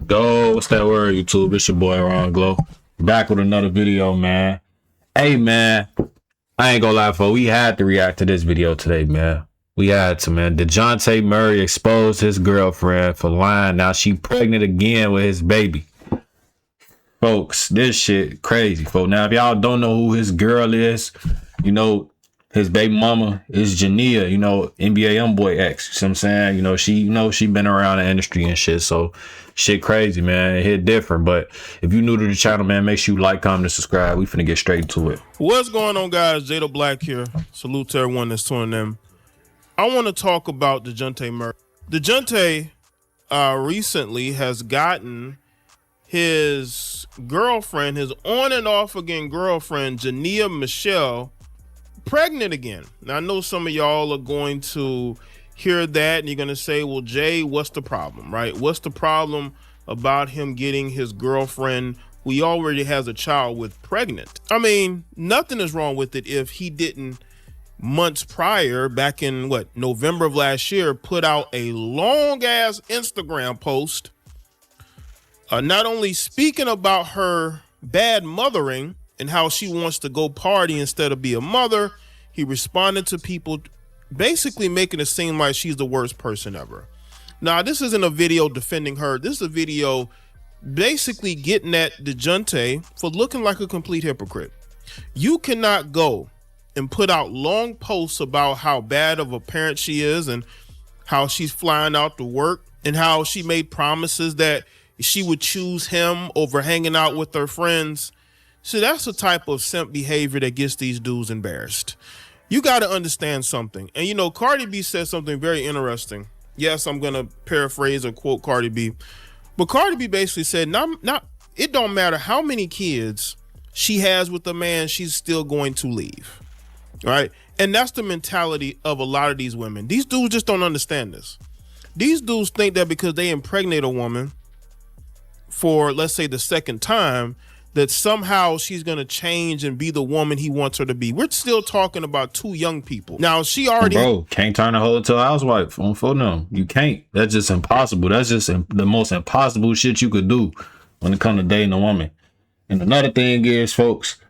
Go, what's that word, YouTube? It's your boy Ron Glow. Back with another video, man. Hey, man, I ain't gonna lie, folks. We had to react to this video today, man. We had to, man. Dejounte Murray exposed his girlfriend for lying. Now she pregnant again with his baby. Folks, this shit crazy, folks. Now, if y'all don't know who his girl is, you know, his baby mama is Jania, you know, NBA YoungBoy ex. You see what I'm saying? She been around the industry and shit. So shit crazy, man. It hit different. But if you new to the channel, man, make sure you like, comment, and subscribe. We finna get straight to it. What's going on, guys? Jada Black here. Salute to everyone that's tuning in. I want to talk about Dejounte Murray. Dejounte recently has gotten his girlfriend, his on and off again girlfriend, Jania Michelle, pregnant again. Now, I know some of y'all are going to hear that and you're going to say, well, Jay, what's the problem, right? What's the problem about him getting his girlfriend, who he already has a child with, pregnant? I mean, nothing is wrong with it if he didn't, months prior, back in November of last year, put out a long ass Instagram post, not only speaking about her bad mothering and how she wants to go party instead of be a mother. He responded to people basically making it seem like she's the worst person ever. Now, this isn't a video defending her. This is a video basically getting at Dejounte for looking like a complete hypocrite. You cannot go and put out long posts about how bad of a parent she is and how she's flying out to work and how she made promises that she would choose him over hanging out with her friends. So that's the type of simp behavior that gets these dudes embarrassed. You got to understand something. And, you know, Cardi B said something very interesting. Yes, I'm going to paraphrase or quote Cardi B. But Cardi B basically said, it don't matter how many kids she has with a man, she's still going to leave. Right? And that's the mentality of a lot of these women. These dudes just don't understand this. These dudes think that because they impregnate a woman for, let's say, the second time, that somehow she's going to change and be the woman he wants her to be. We're still talking about two young people. Now, she already... Bro, can't turn a hoe into a housewife on phone them. You can't. That's just impossible. That's just the most impossible shit you could do when it comes to dating a woman. And another thing is, folks,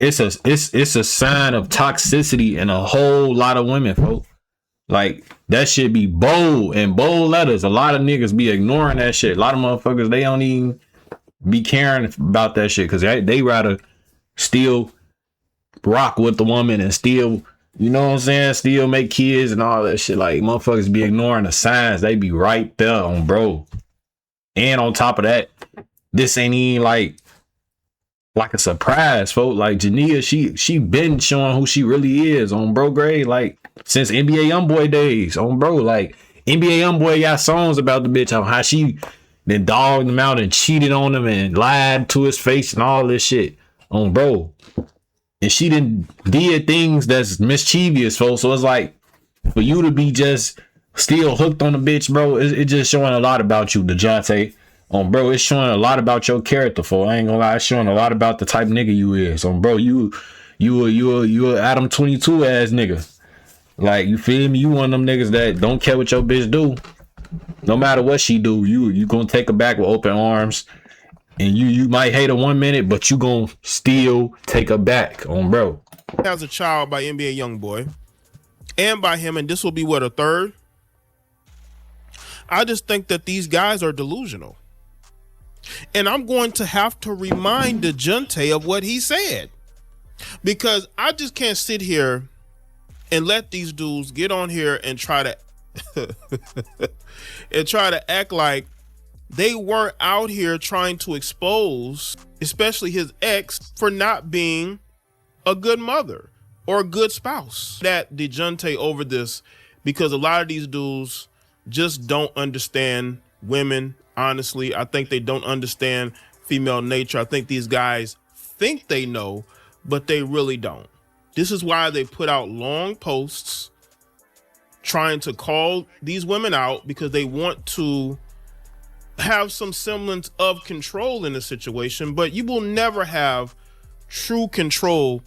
it's a sign of toxicity in a whole lot of women, folks. Like, that shit be bold and bold letters. A lot of niggas be ignoring that shit. A lot of motherfuckers, they don't even be caring about that shit because they rather still rock with the woman and still, you know what I'm saying, still make kids and all that shit. Like, motherfuckers be ignoring the signs. They be right there on bro. And on top of that, this ain't even like a surprise, folks. Like, Jania, she been showing who she really is on bro grade, like since NBA YoungBoy days on bro. Like, NBA YoungBoy got songs about the bitch, on how she then dogged him out and cheated on him and lied to his face and all this shit on bro. And she did things that's mischievous, folks. So it's like, for you to be just still hooked on the bitch, bro, it just showing a lot about you, Dejounte. On bro, it's showing a lot about your character, folks. I ain't gonna lie, it's showing a lot about the type of nigga you is. On bro, you a Adam 22 ass nigga. Like, you feel me? You one of them niggas that don't care what your bitch do. No matter what she do, you gonna take her back with open arms, and you might hate her 1 minute, but you gonna still take her back on bro. Has a child by NBA YoungBoy and by him, and this will be what, a third? I just think that these guys are delusional, and I'm going to have to remind Dejounte of what he said, because I just can't sit here and let these dudes get on here and try to act like they weren't out here trying to expose, especially his ex, for not being a good mother or a good spouse. That Dejounte over this, because a lot of these dudes just don't understand women. Honestly, I think they don't understand female nature. I think these guys think they know, but they really don't. This is why they put out long posts trying to call these women out, because they want to have some semblance of control in the situation, but you will never have true control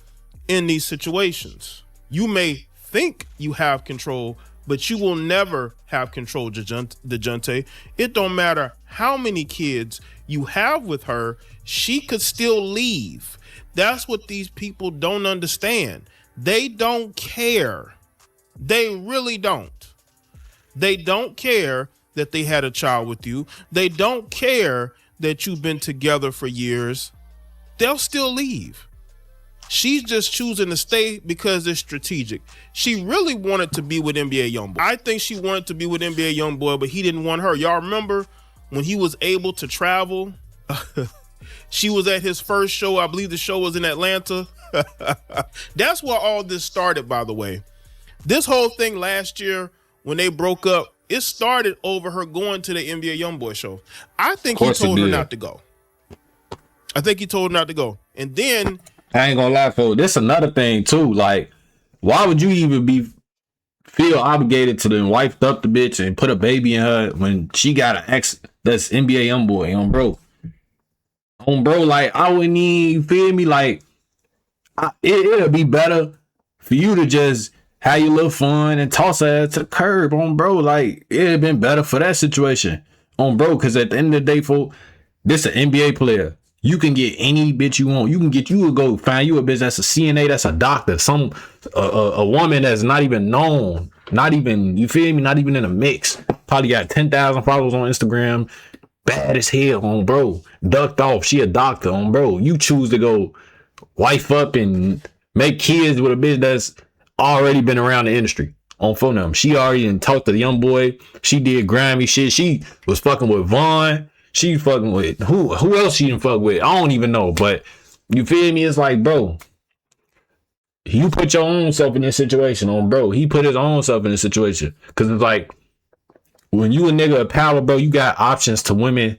in these situations. You may think you have control, but you will never have control, Dejounte. It don't matter how many kids you have with her, she could still leave. That's what these people don't understand. They don't care. They really don't. They don't care that they had a child with you. They don't care that you've been together for years. They'll still leave. She's just choosing to stay because it's strategic. She really wanted to be with NBA Youngboy. I think she wanted to be with NBA Youngboy, but he didn't want her. Y'all remember when he was able to travel? She was at his first show. I believe the show was in Atlanta. That's where all this started, by the way. This whole thing last year when they broke up, it started over her going to the NBA Youngboy show. I think he told her not to go. I think he told her not to go. And then I ain't gonna lie, folks. This another thing too. Like, why would you even feel obligated to then wife up the bitch and put a baby in her when she got an ex that's NBA Youngboy on bro? Like, I wouldn't even feel me. Like, it'll be better for you to just have your little fun and toss her to the curb on bro. Like, it'd have been better for that situation on bro. Because at the end of the day, folks, this an NBA player. You can get any bitch you want. You would go find you a bitch that's a CNA, that's a doctor, a woman that's not even known, not even, you feel me, not even in a mix. Probably got 10,000 followers on Instagram, bad as hell on bro, ducked off, she a doctor on bro. You choose to go wife up and make kids with a bitch that's already been around the industry on phone them. She already done talked to the young boy. She did grimy shit. She was fucking with Vaughn. She fucking with who else she didn't fuck with? I don't even know. But you feel me? It's like, bro, you put your own self in this situation on bro. He put his own self in this situation. Cause it's like when you a nigga of power, bro, you got options to women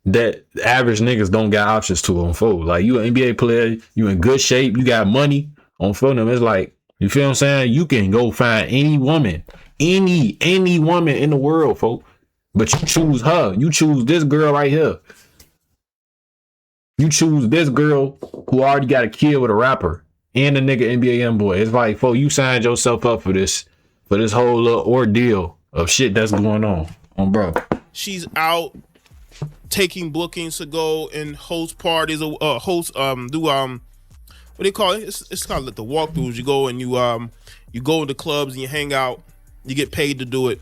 that average niggas don't got options to on phone. Like you an NBA player, you in good shape, you got money on phone them. It's like, you feel what I'm saying? You can go find any woman, any woman in the world, folks. But you choose her. You choose this girl right here. You choose this girl who already got a kid with a rapper and a nigga NBA Youngboy. It's like, folks, you signed yourself up for this whole little ordeal of shit that's going on bro. She's out taking bookings to go and host parties or do what do they call it? It's called the walkthroughs. You go and you go into clubs and you hang out. You get paid to do it,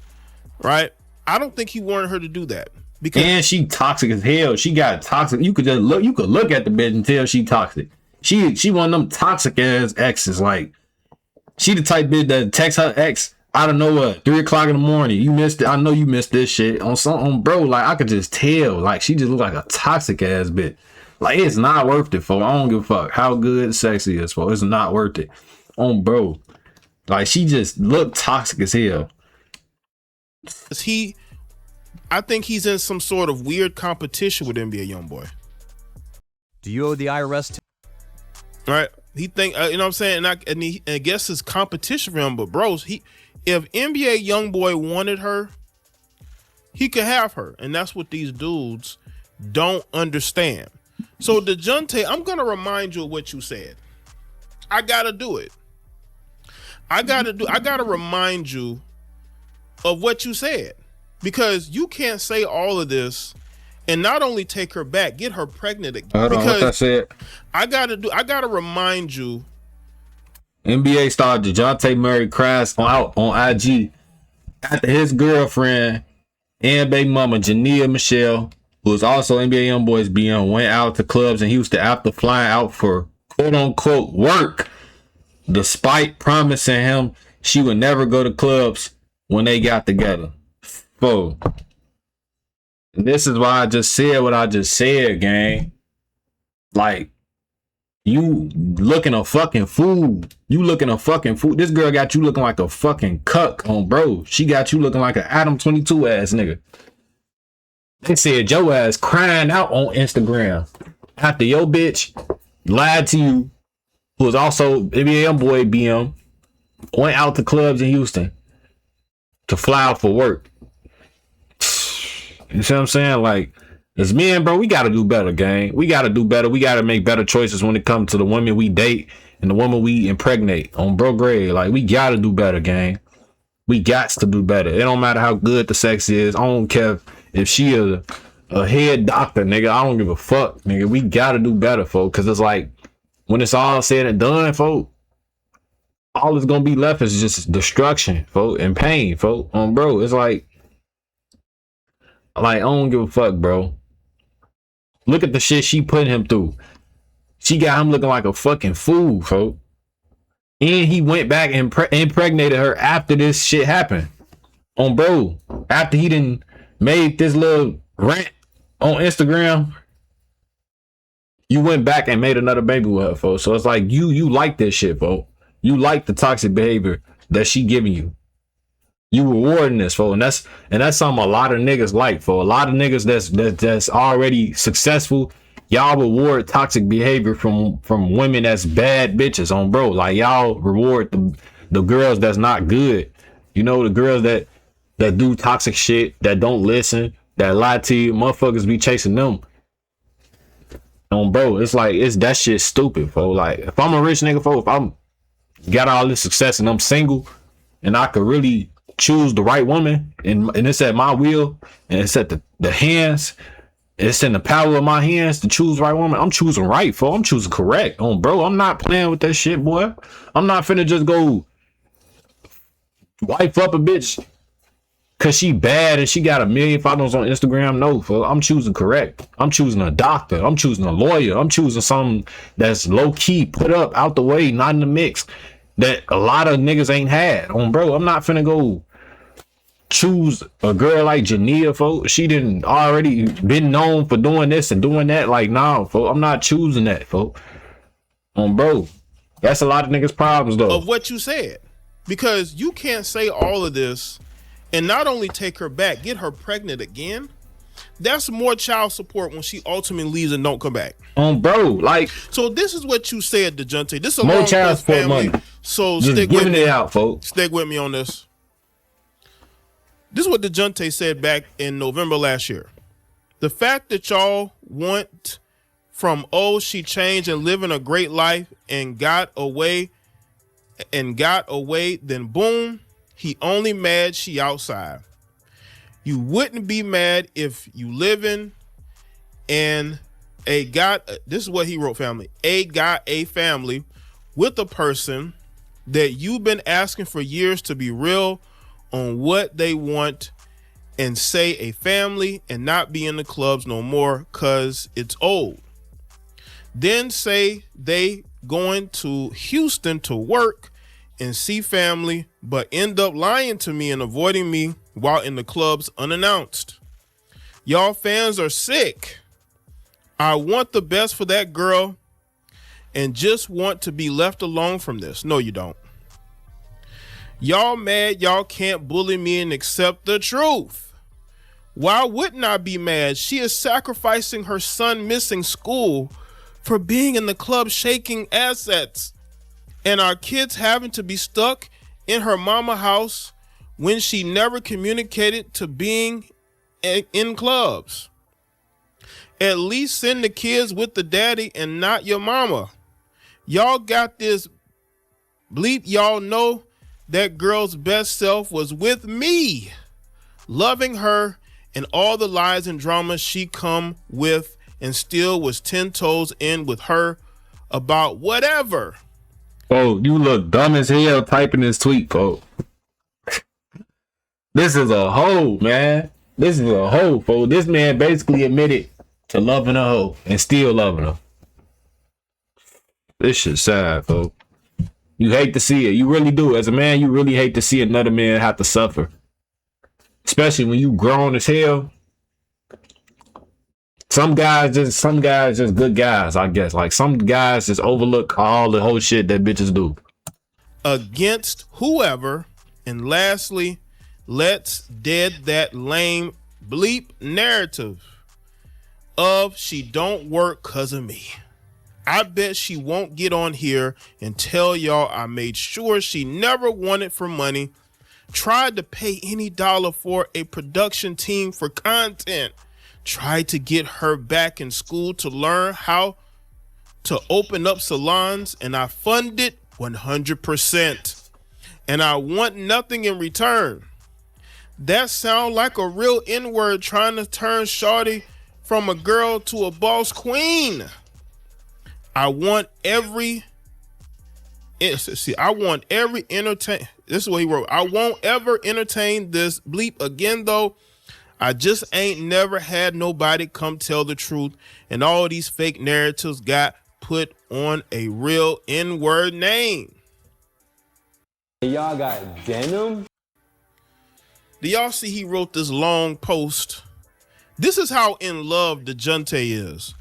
right? I don't think he wanted her to do that because and she toxic as hell. She got toxic. You could look at the bitch and tell she toxic. She one of them toxic ass exes. Like she the type bitch that text her ex out of nowhere, 3:00 in the morning. You missed it. I know you missed this shit on bro. Like I could just tell. Like she just look like a toxic ass bitch. Like it's not worth it, for I don't give a fuck how good sexy is, for it's not worth it on bro. Like she just looked toxic as hell. I think he's in some sort of weird competition with NBA Youngboy. Do you owe the IRS? Right? He think, you know what I'm saying? And I guess it's competition for him, but bros, if NBA Youngboy wanted her, he could have her. And that's what these dudes don't understand. So Dejounte, I'm going to remind you of what you said. I got to do it. I got to remind you of what you said, because you can't say all of this and not only take her back, get her pregnant again. I don't know what I said. I gotta remind you. NBA star Dejounte Murray cries out on IG after his girlfriend and baby mama Jania Michelle, who is also NBA Youngboy's BM, went out to clubs in Houston after flying out for quote unquote work, despite promising him she would never go to clubs when they got together. Whoa. This is why I just said what I just said, gang. Like, you looking a fucking fool. You looking a fucking fool. This girl got you looking like a fucking cuck on bro. She got you looking like an Adam 22 ass nigga. They said your ass crying out on Instagram after your bitch lied to you, who was also NBA Youngboy BM, went out to clubs in Houston to fly out for work. You see what I'm saying? Like, as men, bro, we got to do better, gang. We got to do better. We got to make better choices when it comes to the women we date and the women we impregnate on bro grade. Like, we got to do better, gang. We got to do better. It don't matter how good the sex is. I don't care if she a head doctor, nigga. I don't give a fuck, nigga. We gotta do better, folks. Cause it's like when it's all said and done, folks, all that's gonna be left is just destruction, folks, and pain, folks. Bro, it's like I don't give a fuck, bro. Look at the shit she put him through. She got him looking like a fucking fool, folks. And he went back and impregnated her after this shit happened. Bro, after he done made this little rant on Instagram, you went back and made another baby with her, folks. So it's like you like this shit, folks. You like the toxic behavior that she giving you. You rewarding this, folks, and that's something a lot of niggas like, folks. A lot of niggas that's already successful. Y'all reward toxic behavior from women that's bad bitches, bro. Like y'all reward the girls that's not good. You know, the girls that do toxic shit, that don't listen, that lie to you. Motherfuckers be chasing them. Bro, it's like that shit stupid, folks. Like if I'm a rich nigga, folks, if I'm got all this success and I'm single and I could really choose the right woman and it's at my will and it's at the hands. It's in the power of my hands to choose right woman. I'm choosing right, folks. I'm choosing correct. Bro, I'm not playing with that shit, boy. I'm not finna just go wife up a bitch cause she bad and she got 1 million followers on Instagram. No, folks. I'm choosing correct. I'm choosing a doctor. I'm choosing a lawyer. I'm choosing something that's low key, put up, out the way, not in the mix, that a lot of niggas ain't had. Bro, I'm not finna go choose a girl like Jania, folks. She didn't already been known for doing this and doing that. Like, nah, folks, I'm not choosing that, folks. Bro, that's a lot of niggas' problems, though. Of what you said. Because you can't say all of this and not only take her back, get her pregnant again. That's more child support when she ultimately leaves and don't come back. Bro, like. So this is what you said, Dejounte. This is a more long child support family. money. So just stick with giving me. It out, folks. Stick with me on this. This is what Dejounte said back in November last year. The fact that y'all went from, she changed and living a great life and got away, then boom, he only mad she outside. You wouldn't be mad if you living and this is what he wrote, family. Got a family with a person that you've been asking for years to be real on what they want and say a family and not be in the clubs no more cause it's old. Then say they going to Houston to work and see family, but end up lying to me and avoiding me while in the clubs unannounced. Y'all fans are sick. I want the best for that girl and just want to be left alone from this. No, you don't. Y'all mad y'all can't bully me and accept the truth. Why wouldn't I be mad? She is sacrificing her son missing school for being in the club shaking assets and our kids having to be stuck in her mama house when she never communicated to being in clubs. At least send the kids with the daddy and not your mama. Y'all got this bleep. Y'all know that girl's best self was with me, loving her and all the lies and drama she come with, and still was 10 toes in with her about whatever. Oh, you look dumb as hell typing this tweet, folks. This is a hoe, man. This is a hoe, folks. This man basically admitted to loving a hoe and still loving her. This shit's sad, folks. You hate to see it. You really do. As a man, you really hate to see another man have to suffer. Especially when you grown as hell. Some guys just good guys, I guess. Like some guys just overlook all the whole shit that bitches do. Against whoever. And lastly, let's dead that lame bleep narrative of she don't work cause of me. I bet she won't get on here and tell y'all I made sure she never wanted for money, tried to pay any dollar for a production team for content, tried to get her back in school to learn how to open up salons, and I funded 100%. and I want nothing in return. That sound like a real N-word trying to turn shorty from a girl to a boss queen. I want every entertain. This is what he wrote. I won't ever entertain this bleep again, though. I just ain't never had nobody come tell the truth, and all these fake narratives got put on a real N-word name. Y'all got denim? Do y'all see he wrote this long post? This is how in love Dejounte is.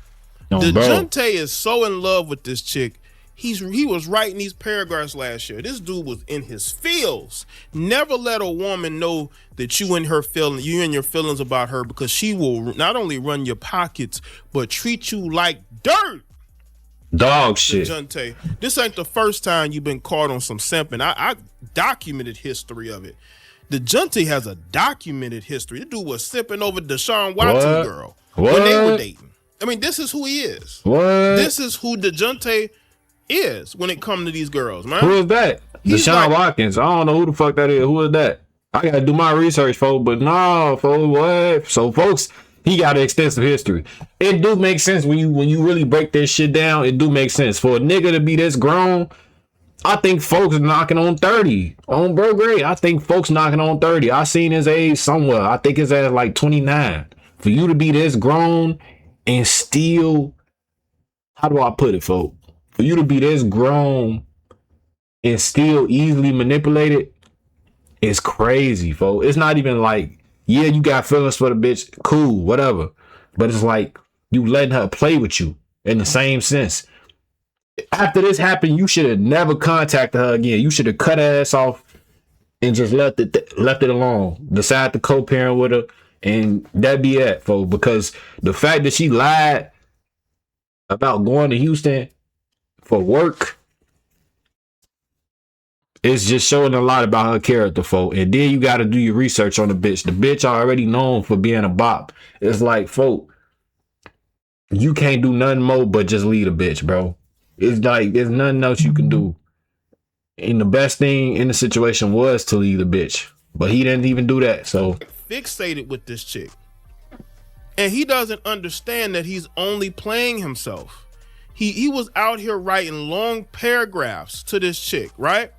Dejounte is so in love with this chick. He was writing these paragraphs last year. This dude was in his feels. Never let a woman know that you in your feelings about her, because she will not only run your pockets but treat you like dirt. Dog shit. Dejounte, this ain't the first time you've been caught on some simping. I documented history of it. Dejounte has a documented history. The dude was simping over Deshaun Watson girl when they were dating. I mean, this is who he is. This is who Dejounte is when it comes to these girls, man. Who is that? Deshaun Watkins. I don't know who the fuck that is. Who is that? I gotta do my research, folks. But no, folks, what? So, folks, he got an extensive history. It do make sense when you really break this shit down. It do make sense for a nigga to be this grown. I think folks knocking on 30 on bro grade. I think folks knocking on 30. I seen his age somewhere. I think his age like 29. For you to be this grown and still, how do I put it, folks? For you to be this grown and still easily manipulated is crazy, folks. It's not even like, yeah, you got feelings for the bitch, cool, whatever. But it's like you letting her play with you in the same sense. After this happened, you should have never contacted her again. You should have cut her ass off and just left it alone. Decide to co-parent with her, and that be it, folks. Because the fact that she lied about going to Houston for work is just showing a lot about her character, folks. And then you got to do your research on the bitch. The bitch already known for being a bop. It's like, folks, you can't do nothing more but just leave the bitch, bro. It's like there's nothing else you can do. And the best thing in the situation was to leave the bitch. But he didn't even do that. So fixated with this chick. And he doesn't understand that he's only playing himself. He was out here writing long paragraphs to this chick, right?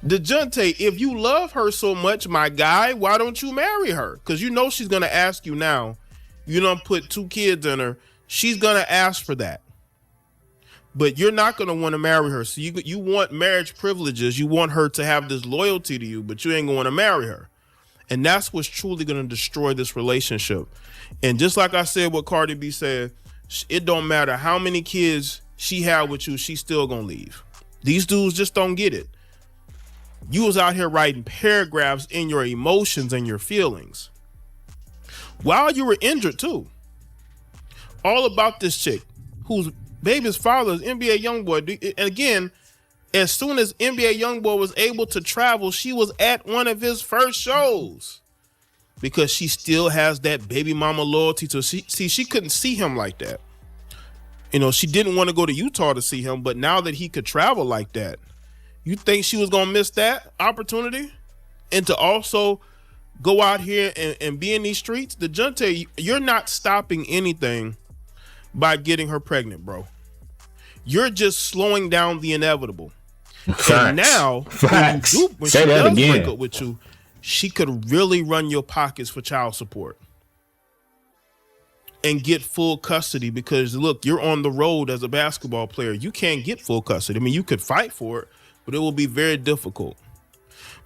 Dejounte, if you love her so much, my guy, why don't you marry her? Because you know she's gonna ask you now. You don't put 2 kids in her. She's gonna ask for that, but you're not gonna want to marry her. So you want marriage privileges. You want her to have this loyalty to you, but you ain't gonna want to marry her, and that's what's truly gonna destroy this relationship. And just like I said, what Cardi B said, it don't matter how many kids she had with you, she's still gonna leave. These dudes just don't get it. You was out here writing paragraphs in your emotions and your feelings while you were injured too. All about this chick whose baby's father is NBA Youngboy. And again, as soon as NBA Youngboy was able to travel, she was at one of his first shows because she still has that baby mama loyalty to she couldn't see him like that. You know, she didn't want to go to Utah to see him, but now that he could travel like that, you think she was gonna miss that opportunity? And to also go out here and be in these streets? Dejounte, you're not stopping anything by getting her pregnant, bro. You're just slowing down the inevitable. Facts. And now, Facts. when Say she that does again. break up with you, she could really run your pockets for child support and get full custody, because look, you're on the road as a basketball player. You can't get full custody. I mean, you could fight for it, but it will be very difficult.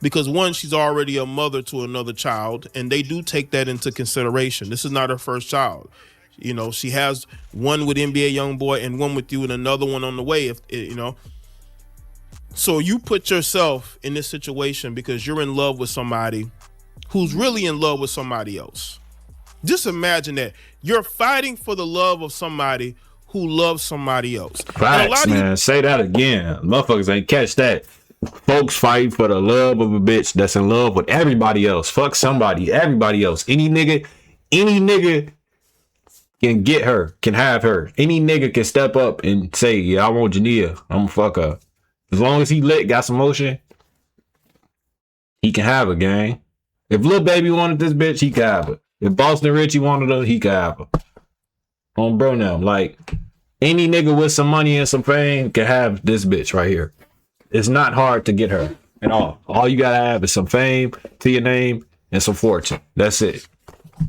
Because one, she's already a mother to another child, and they do take that into consideration. This is not her first child. You know, she has one with NBA Youngboy and one with you and another one on the way, if you know. So you put yourself in this situation because you're in love with somebody who's really in love with somebody else. Just imagine that. You're fighting for the love of somebody who loves somebody else. Facts, man. Say that again. Motherfuckers ain't catch that. Folks fight for the love of a bitch that's in love with everybody else. Fuck somebody, everybody else. Any nigga can get her, can have her. Any nigga can step up and say, yeah, I want Jania. I'm gonna fuck her. As long as he lit, got some motion, he can have a gang. If Lil Baby wanted this bitch, he can have her. If Boston Richie wanted her, he can have her. On bro now, like any nigga with some money and some fame can have this bitch right here. It's not hard to get her at all. All you gotta have is some fame to your name and some fortune. That's it.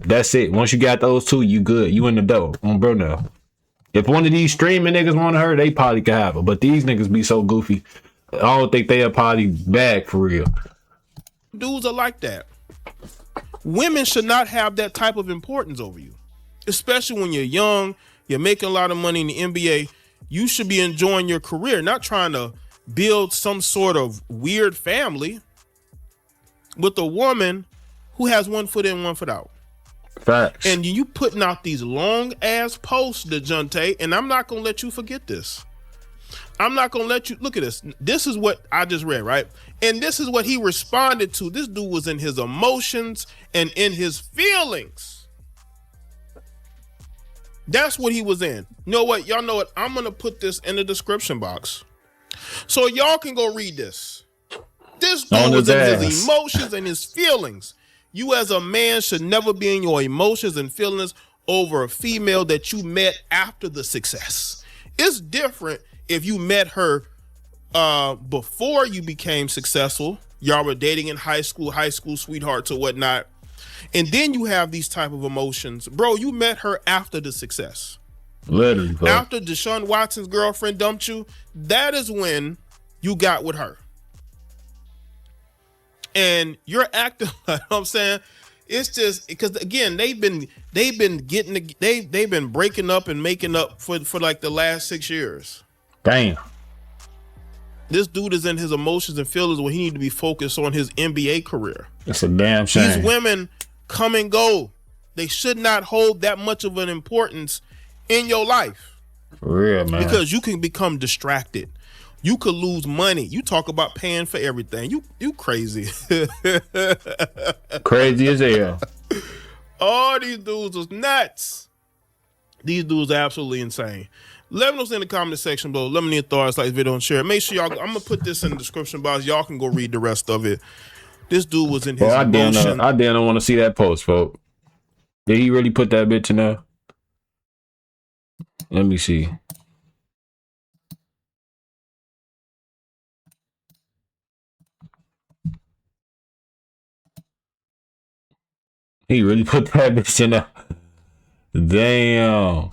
That's it. Once you got those two, you good. You in the dough. On bro now. If one of these streaming niggas want her, they probably could have her. But these niggas be so goofy. I don't think they'll probably bag for real. Dudes are like that. Women should not have that type of importance over you, especially when you're young, you're making a lot of money in the NBA. You should be enjoying your career, not trying to build some sort of weird family with a woman who has 1 foot in, 1 foot out. Facts. And you putting out these long ass posts, Dejounte, and I'm not gonna let you forget this. I'm not gonna let you look at this. This is what I just read, right? And this is what he responded to. This dude was in his emotions and in his feelings. That's what he was in. You know what? Y'all know what? I'm gonna put this in the description box so y'all can go read this. This dude was in his emotions and his feelings. You as a man should never be in your emotions and feelings over a female that you met after the success. It's different if you met her before you became successful. Y'all were dating in high school sweethearts or whatnot. And then you have these type of emotions. Bro, you met her after the success. Literally, bro. After Deshaun Watson's girlfriend dumped you, that is when you got with her. And you're acting like, I'm saying, it's just because again they've been breaking up and making up for like the last 6 years. Damn. This dude is in his emotions and feelings when he need to be focused on his NBA career. It's a damn shame. These women come and go. They should not hold that much of an importance in your life. For real, man. Because you can become distracted. You could lose money. You talk about paying for everything. You crazy. Crazy as hell. All these dudes was nuts. These dudes are absolutely insane. Let me know in the comment section below. Let me know your thoughts, like the video and share. Make sure y'all, I'm going to put this in the description box. Y'all can go read the rest of it. This dude was in his emotion. I didn't want to see that post, folks. Did he really put that bitch in there? Let me see. He really put that bitch in there. Damn.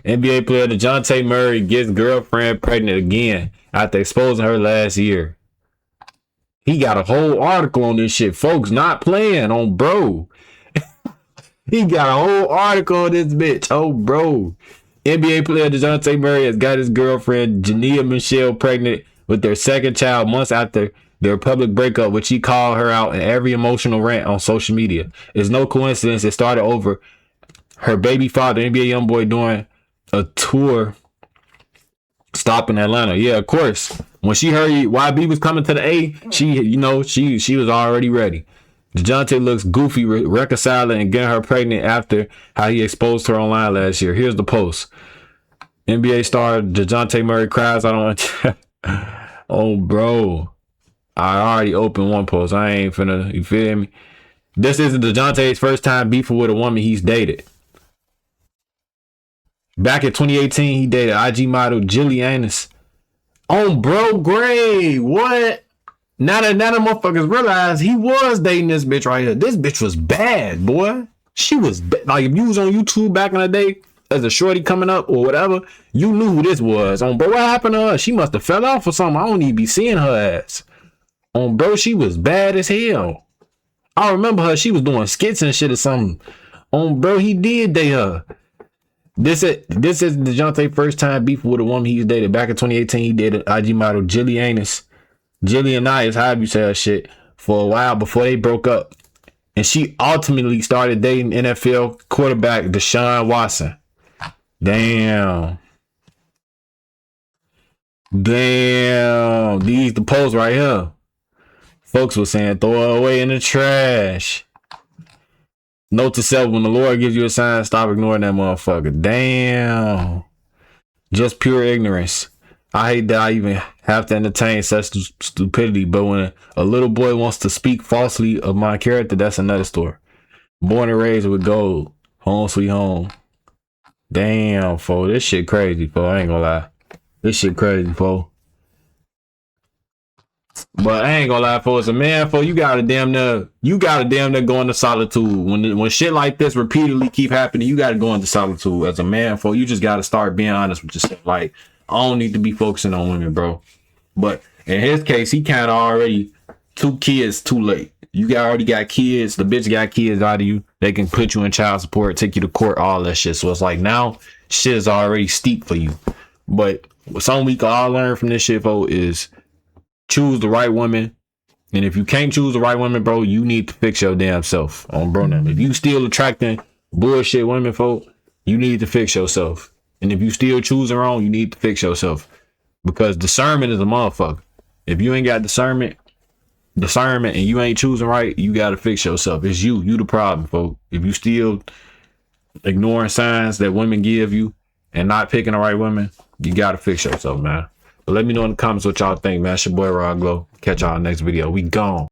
NBA player Dejounte Murray gets girlfriend pregnant again after exposing her last year. He got a whole article on this shit, folks. Not playing on bro. He got a whole article on this bitch. Oh, bro. NBA player Dejounte Murray has got his girlfriend Jania Michelle pregnant with their second child months after their public breakup, which he called her out in every emotional rant on social media. It's no coincidence it started over her baby father, NBA YoungBoy, doing a tour stop in Atlanta. Yeah, of course. When she heard YB was coming to the A, she was already ready. Dejounte looks goofy reconciling and getting her pregnant after how he exposed her online last year. Here's the post. NBA star Dejounte Murray cries out on oh, bro. I already opened one post. I ain't finna, you feel me? This isn't Dejounte's first time beefing with a woman he's dated. Back in 2018, he dated IG model Jillianis. On bro grade. What? Now that motherfuckers realize he was dating this bitch right here. This bitch was bad, boy. She was like, if you was on YouTube back in the day as a shorty coming up or whatever, you knew who this was. On bro, what happened to her? She must have fell off or something. I don't even be seeing her ass. On bro, she was bad as hell. I remember her. She was doing skits and shit or something. On bro, he did date her. This is Dejounte's first time beefing with a woman he's dated. Back in 2018, he dated IG model Jillianis. Jillianis, however you say her shit, for a while before they broke up. And she ultimately started dating NFL quarterback Deshaun Watson. Damn. These the posts right here. Folks were saying throw her away in the trash. Note to self, when the Lord gives you a sign, stop ignoring that motherfucker. Damn. Just pure ignorance. I hate that I even have to entertain such stupidity, but when a little boy wants to speak falsely of my character, that's another story. Born and raised with gold. Home sweet home. Damn, fo. This shit crazy, fo. I ain't gonna lie. This shit crazy, fo. But I ain't gonna lie, fo. As a man, fo, you gotta damn near go into solitude. When shit like this repeatedly keep happening, you gotta go into solitude. As a man, fo, you just gotta start being honest with yourself. Like, I don't need to be focusing on women, bro. But in his case, he kind of already 2 kids too late. You already got kids. The bitch got kids out of you. They can put you in child support, take you to court, all that shit. So it's like now shit is already steep for you. But something we can all learn from this shit, folks, is choose the right woman. And if you can't choose the right woman, bro, you need to fix your damn self on bro now. If you still attracting bullshit women, folks, you need to fix yourself. And if you still choosing wrong, you need to fix yourself. Because discernment is a motherfucker. If you ain't got discernment and you ain't choosing right, you gotta fix yourself. It's you the problem, folks. If you still ignoring signs that women give you and not picking the right women, you gotta fix yourself, man. But let me know in the comments what y'all think, man. It's your boy Rod Glow. Catch y'all next video. We gone.